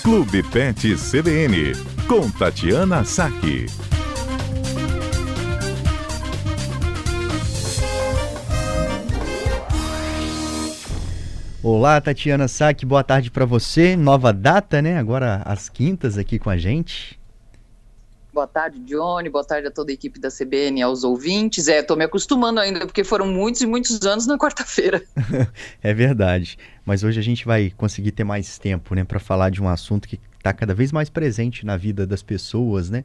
Clube Pet CBN, com Tatiana Saque. Olá, Tatiana Saque, boa tarde para você. Nova data, né? Agora às quintas aqui com a gente. Boa tarde, Johnny. Boa tarde a toda a equipe da CBN e aos ouvintes. Tô me acostumando ainda, porque foram muitos e muitos anos na quarta-feira. É verdade. Mas hoje a gente vai conseguir ter mais tempo, né? Para falar de um assunto que está cada vez mais presente na vida das pessoas, né?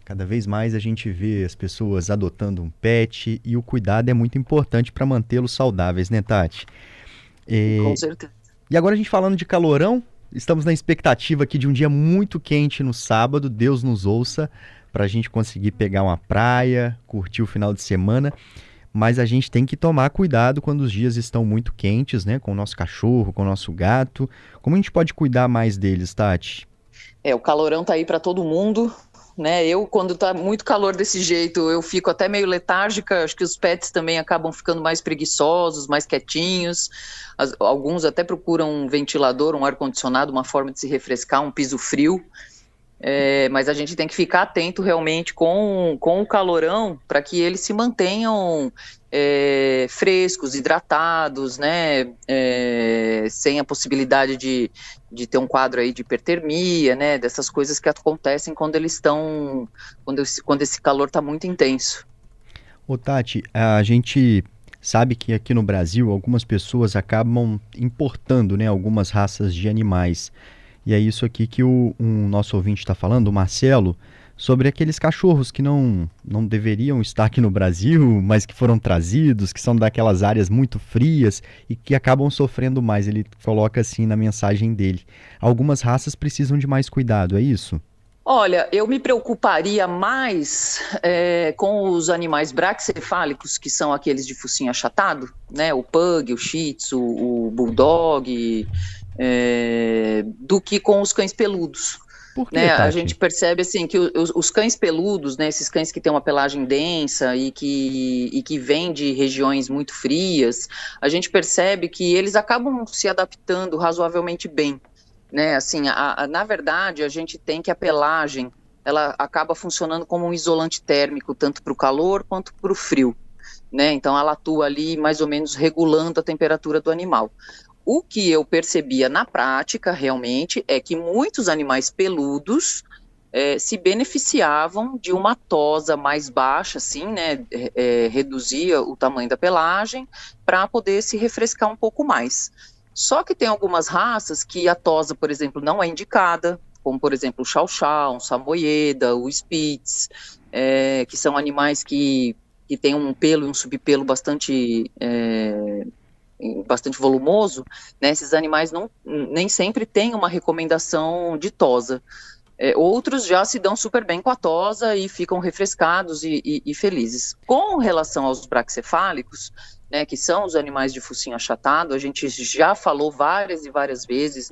Cada vez mais a gente vê as pessoas adotando um pet e o cuidado é muito importante para mantê-los saudáveis, né, Tati? Com certeza. E agora a gente falando de calorão, estamos na expectativa aqui de um dia muito quente no sábado, Deus nos ouça, para a gente conseguir pegar uma praia, curtir o final de semana, mas a gente tem que tomar cuidado quando os dias estão muito quentes, né, com o nosso cachorro, com o nosso gato. Como a gente pode cuidar mais deles, Tati? O calorão tá aí para todo mundo, né? Quando tá muito calor desse jeito, eu fico até meio letárgica. Acho que os pets também acabam ficando mais preguiçosos, mais quietinhos. Alguns até procuram um ventilador, um ar-condicionado, uma forma de se refrescar, um piso frio. Mas a gente tem que ficar atento realmente com o calorão para que eles se mantenham frescos, hidratados, né? Sem a possibilidade de ter um quadro aí de hipertermia, né? Dessas coisas que acontecem quando quando esse calor está muito intenso. Ô Tati, a gente sabe que aqui no Brasil algumas pessoas acabam importando, né, algumas raças de animais. E é isso aqui que o nosso ouvinte está falando, o Marcelo, sobre aqueles cachorros que não deveriam estar aqui no Brasil, mas que foram trazidos, que são daquelas áreas muito frias e que acabam sofrendo mais. Ele coloca assim na mensagem dele. Algumas raças precisam de mais cuidado, é isso? Olha, eu me preocuparia mais com os animais braquicefálicos, que são aqueles de focinho achatado, né? O pug, o shih tzu, o bulldog, do que com os cães peludos. Por quê, Né? Tati? A gente percebe assim que os cães peludos, né, esses cães que têm uma pelagem densa e que vêm de regiões muito frias, a gente percebe que eles acabam se adaptando razoavelmente bem. Né? Assim, na verdade, a gente tem que a pelagem, ela acaba funcionando como um isolante térmico, tanto para o calor quanto para o frio. Né? Então, ela atua ali mais ou menos regulando a temperatura do animal. O que eu percebia na prática, realmente, é que muitos animais peludos se beneficiavam de uma tosa mais baixa, assim, né? Reduzia o tamanho da pelagem para poder se refrescar um pouco mais. Só que tem algumas raças que a tosa, por exemplo, não é indicada, como, por exemplo, o Chow-Chow, o Samoyeda, o Spitz, que são animais que têm um pelo e um subpelo bastante volumoso, né? Esses animais nem sempre têm uma recomendação de tosa. Outros já se dão super bem com a tosa e ficam refrescados e felizes. Com relação aos braquicefálicos, né, que são os animais de focinho achatado, a gente já falou várias e várias vezes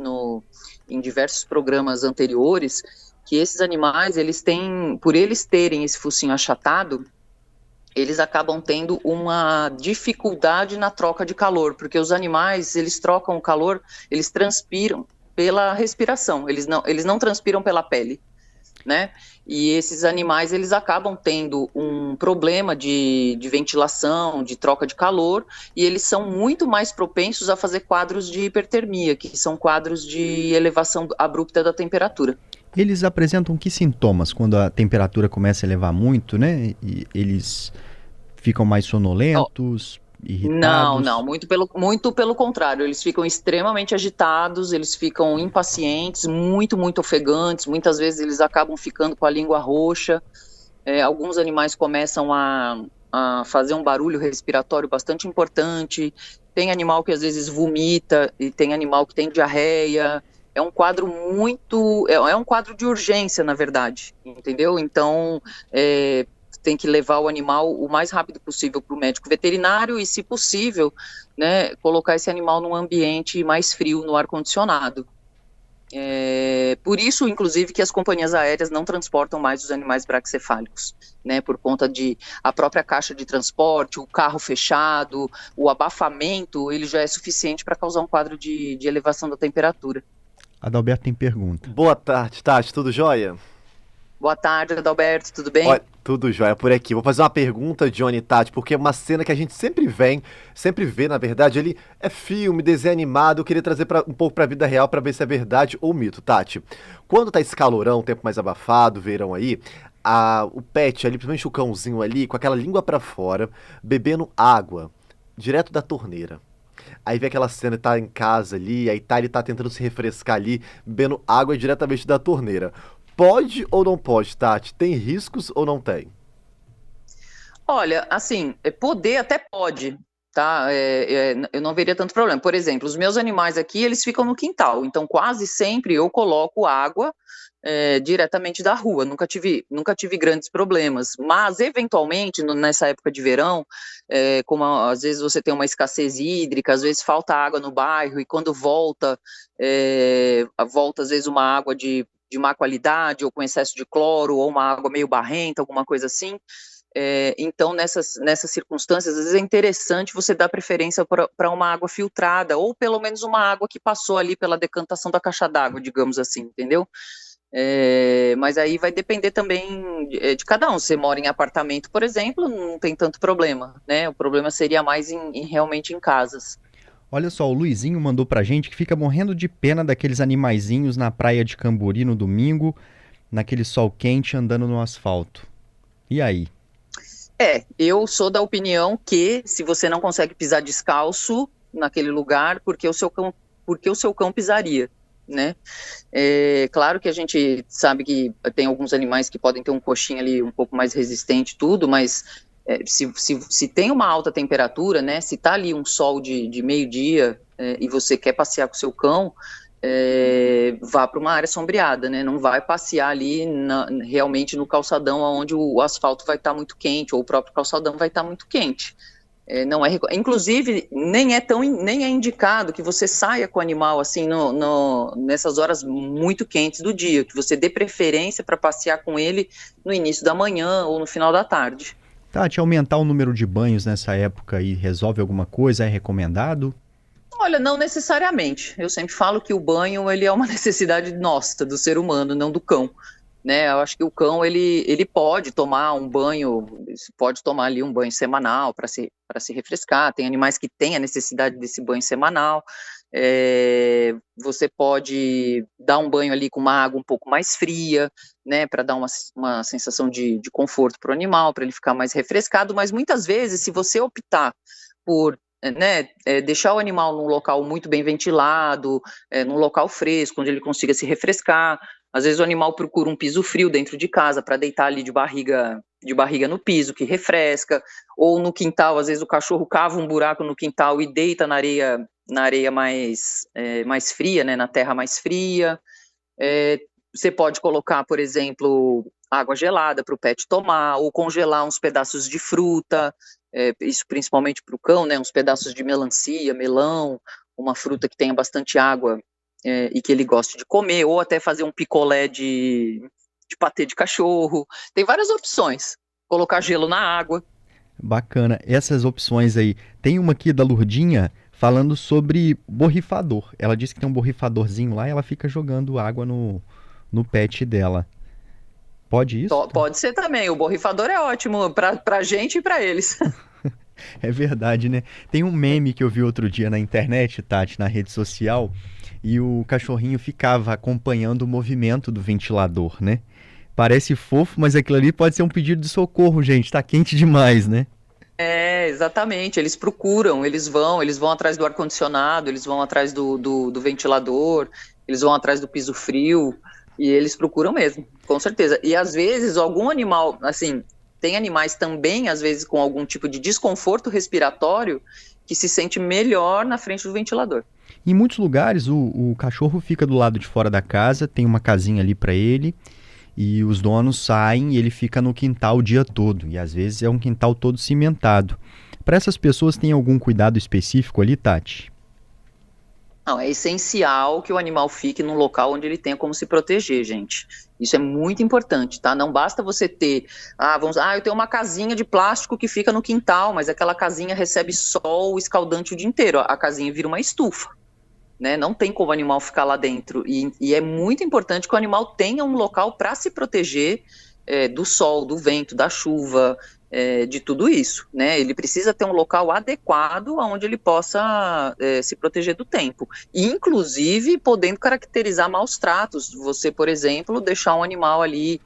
em diversos programas anteriores que esses animais, por eles terem esse focinho achatado, eles acabam tendo uma dificuldade na troca de calor, porque os animais, eles trocam o calor, eles transpiram pela respiração, eles não transpiram pela pele, né? E esses animais, eles acabam tendo um problema de ventilação, de troca de calor, e eles são muito mais propensos a fazer quadros de hipertermia, que são quadros de elevação abrupta da temperatura. Eles apresentam que sintomas quando a temperatura começa a elevar muito, né? E eles ficam mais sonolentos, irritados? Não, muito pelo contrário, eles ficam extremamente agitados, eles ficam impacientes, muito ofegantes, muitas vezes eles acabam ficando com a língua roxa, alguns animais começam a fazer um barulho respiratório bastante importante, tem animal que às vezes vomita, e tem animal que tem diarreia. É um quadro é um quadro de urgência, na verdade, entendeu? Então, tem que levar o animal o mais rápido possível para o médico veterinário e, se possível, né, colocar esse animal num ambiente mais frio, no ar-condicionado. Por isso, inclusive, que as companhias aéreas não transportam mais os animais braquicefálicos, né, por conta de a própria caixa de transporte, o carro fechado, o abafamento, ele já é suficiente para causar um quadro de elevação da temperatura. Adalberto tem pergunta. Boa tarde, Tati, tudo jóia? Boa tarde, Adalberto, tudo bem? Olha, tudo jóia por aqui. Vou fazer uma pergunta, Johnny e Tati, porque é uma cena que a gente sempre vê, na verdade, ele é filme, desenho animado. Eu queria trazer um pouco pra vida real pra ver se é verdade ou mito, Tati. Quando tá esse calorão, tempo mais abafado, verão aí, o pet ali, principalmente o cãozinho ali, com aquela língua pra fora, bebendo água, direto da torneira. Aí vem aquela cena, tá em casa ali, aí ele tá tentando se refrescar ali, bebendo água diretamente da torneira. Pode ou não pode, Tati? Tem riscos ou não tem? Olha, assim, poder até pode, tá? Eu não veria tanto problema. Por exemplo, os meus animais aqui, eles ficam no quintal, então quase sempre eu coloco água diretamente da rua, nunca tive grandes problemas, mas eventualmente, nessa época de verão, como às vezes você tem uma escassez hídrica, às vezes falta água no bairro, e quando volta às vezes uma água de má qualidade, ou com excesso de cloro, ou uma água meio barrenta, alguma coisa assim. Então, nessas circunstâncias, às vezes é interessante você dar preferência para uma água filtrada, ou pelo menos uma água que passou ali pela decantação da caixa d'água, digamos assim, entendeu? Mas aí vai depender também de cada um. Se você mora em apartamento, por exemplo, não tem tanto problema, né? O problema seria mais realmente em casas. Olha só, o Luizinho mandou pra gente que fica morrendo de pena daqueles animaizinhos na praia de Cambori no domingo, naquele sol quente andando no asfalto. E aí? Eu sou da opinião que se você não consegue pisar descalço naquele lugar, porque o seu cão pisaria, né? Claro que a gente sabe que tem alguns animais que podem ter um coxinho ali um pouco mais resistente, tudo, mas se tem uma alta temperatura, né? Se tá ali um sol de meio-dia e você quer passear com o seu cão, vá para uma área sombreada, né? Não vai passear ali realmente no calçadão onde o asfalto vai estar muito quente, ou o próprio calçadão vai estar muito quente. Não é, inclusive, nem é indicado que você saia com o animal assim nessas horas muito quentes do dia, que você dê preferência para passear com ele no início da manhã ou no final da tarde. Tati, aumentar o número de banhos nessa época aí resolve alguma coisa? É recomendado? Olha, não necessariamente. Eu sempre falo que o banho ele é uma necessidade nossa, do ser humano, não do cão. Né? Eu acho que o cão ele pode tomar um banho, pode tomar ali um banho semanal para se refrescar. Tem animais que têm a necessidade desse banho semanal. Você pode dar um banho ali com uma água um pouco mais fria, né, para dar uma sensação de conforto para o animal, para ele ficar mais refrescado. Mas muitas vezes, se você optar por deixar o animal num local muito bem ventilado, num local fresco, onde ele consiga se refrescar. Às vezes o animal procura um piso frio dentro de casa para deitar ali de barriga no piso, que refresca, ou no quintal, às vezes o cachorro cava um buraco no quintal e deita na areia mais fria, né, na terra mais fria. Você pode colocar, por exemplo, água gelada para o pet tomar, ou congelar uns pedaços de fruta, isso principalmente para o cão, né, uns pedaços de melancia, melão, uma fruta que tenha bastante água e que ele goste de comer, ou até fazer um picolé de patê de cachorro. Tem várias opções. Colocar gelo na água. Bacana. Essas opções aí. Tem uma aqui da Lurdinha falando sobre borrifador. Ela disse que tem um borrifadorzinho lá e ela fica jogando água no pet dela. Pode isso? Pode ser também. O borrifador é ótimo pra gente e pra eles. É verdade, né? Tem um meme que eu vi outro dia na internet, Tati, na rede social, e o cachorrinho ficava acompanhando o movimento do ventilador, né? Parece fofo, mas aquilo ali pode ser um pedido de socorro, gente. Tá quente demais, né? Exatamente. Eles procuram, eles vão atrás do ar-condicionado, eles vão atrás do ventilador, eles vão atrás do piso frio, e eles procuram mesmo, com certeza. E às vezes algum animal, assim, tem animais também, às vezes com algum tipo de desconforto respiratório, que se sente melhor na frente do ventilador. Em muitos lugares o cachorro fica do lado de fora da casa, tem uma casinha ali para ele, e os donos saem e ele fica no quintal o dia todo, e às vezes é um quintal todo cimentado. Para essas pessoas tem algum cuidado específico ali, Tati? Não, é essencial que o animal fique num local onde ele tenha como se proteger, gente. Isso é muito importante, tá? Não basta você ter, eu tenho uma casinha de plástico que fica no quintal, mas aquela casinha recebe sol escaldante o dia inteiro. A casinha vira uma estufa, né? Não tem como o animal ficar lá dentro. E é muito importante que o animal tenha um local para se proteger do sol, do vento, da chuva, de tudo isso, né? Ele precisa ter um local adequado onde ele possa se proteger do tempo. E, inclusive, podendo caracterizar maus tratos. Você, por exemplo, deixar um animal ali...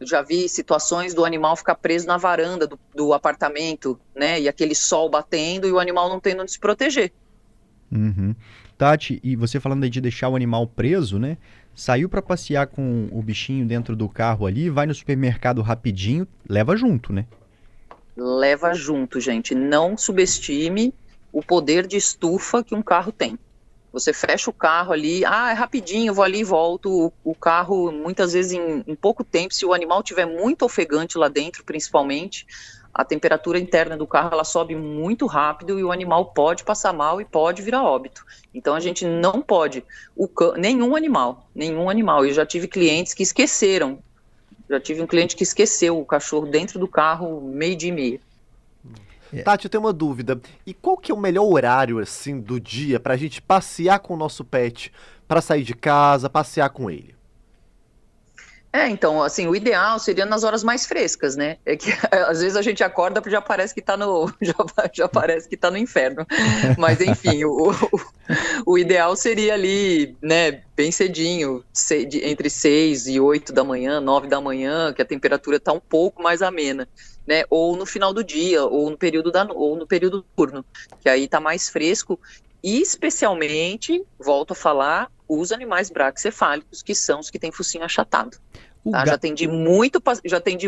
eu já vi situações do animal ficar preso na varanda do apartamento, né? E aquele sol batendo e o animal não tendo onde se proteger. Uhum. Tati, e você falando aí de deixar o animal preso, né? Saiu para passear com o bichinho dentro do carro ali, vai no supermercado rapidinho, leva junto, né? Leva junto, gente. Não subestime o poder de estufa que um carro tem. Você fecha o carro ali, é rapidinho, eu vou ali e volto. O carro, muitas vezes, em pouco tempo, se o animal tiver muito ofegante lá dentro, principalmente, a temperatura interna do carro ela sobe muito rápido e o animal pode passar mal e pode virar óbito. Então a gente não pode, nenhum animal. Eu já tive clientes que esqueceram. Já tive um cliente que esqueceu o cachorro dentro do carro 12:30. Tati, eu tenho uma dúvida. E qual que é o melhor horário, assim, do dia pra gente passear com o nosso pet, pra sair de casa, passear com ele? Então, assim, o ideal seria nas horas mais frescas, né? É que às vezes a gente acorda e já parece que tá já parece que tá no inferno. Mas, enfim, o ideal seria ali, né, bem cedinho, entre 6 e 8 da manhã, 9 da manhã, que a temperatura tá um pouco mais amena, né? Ou no final do dia, ou no período turno, que aí tá mais fresco. E especialmente, volto a falar, os animais braquicefálicos, que são os que têm focinho achatado. Tá? Já atendi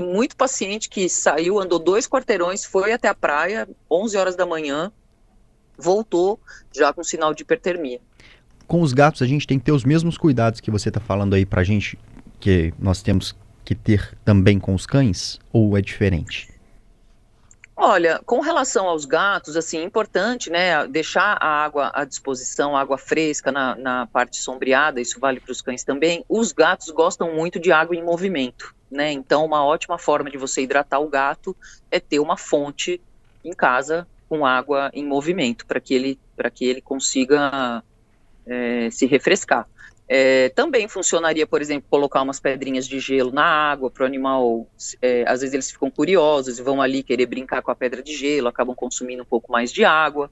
muito paciente que saiu, andou 2 quarteirões, foi até a praia, 11 horas da manhã, voltou já com sinal de hipertermia. Com os gatos a gente tem que ter os mesmos cuidados que você está falando aí pra gente, que nós temos que ter também com os cães, ou é diferente? Olha, com relação aos gatos, assim, é importante, né, deixar a água à disposição, água fresca na parte sombreada, isso vale para os cães também. Os gatos gostam muito de água em movimento, né, então uma ótima forma de você hidratar o gato é ter uma fonte em casa com água em movimento, para que ele consiga se refrescar. Também funcionaria, por exemplo, colocar umas pedrinhas de gelo na água para o animal, às vezes eles ficam curiosos e vão ali querer brincar com a pedra de gelo, acabam consumindo um pouco mais de água,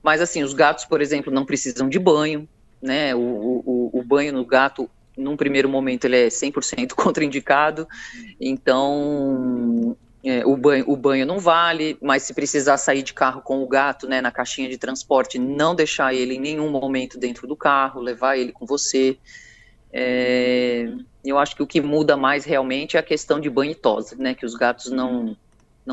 mas assim, os gatos, por exemplo, não precisam de banho, né, o banho no gato, num primeiro momento, ele é 100% contraindicado, então... o banho não vale, mas se precisar sair de carro com o gato, né, na caixinha de transporte, não deixar ele em nenhum momento dentro do carro, levar ele com você. Eu acho que o que muda mais realmente é a questão de banho e tosa, né, que os gatos não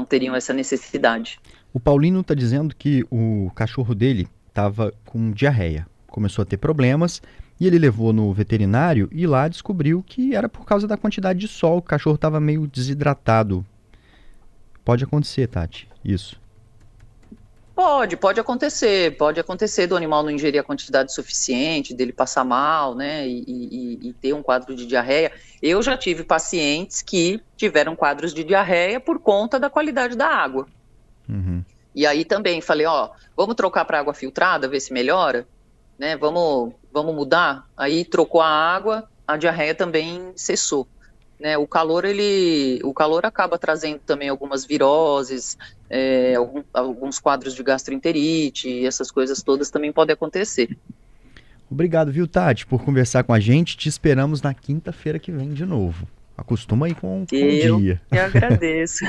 teriam essa necessidade. O Paulino está dizendo que o cachorro dele estava com diarreia, começou a ter problemas e ele levou no veterinário e lá descobriu que era por causa da quantidade de sol, o cachorro estava meio desidratado. Pode acontecer, Tati, isso. Pode acontecer do animal não ingerir a quantidade suficiente, dele passar mal, né, e ter um quadro de diarreia. Eu já tive pacientes que tiveram quadros de diarreia por conta da qualidade da água. Uhum. E aí também falei, vamos trocar para água filtrada, ver se melhora, né, vamos mudar. Aí trocou a água, a diarreia também cessou. Né, o calor acaba trazendo também algumas viroses, alguns quadros de gastroenterite, essas coisas todas também podem acontecer. Obrigado, viu, Tati, por conversar com a gente. Te esperamos na quinta-feira que vem de novo. Acostuma aí com o dia. Eu agradeço.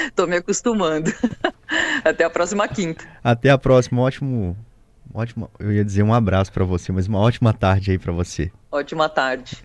Estou me acostumando. Até a próxima quinta. Até a próxima. Eu ia dizer um abraço para você, mas uma ótima tarde aí para você. Ótima tarde.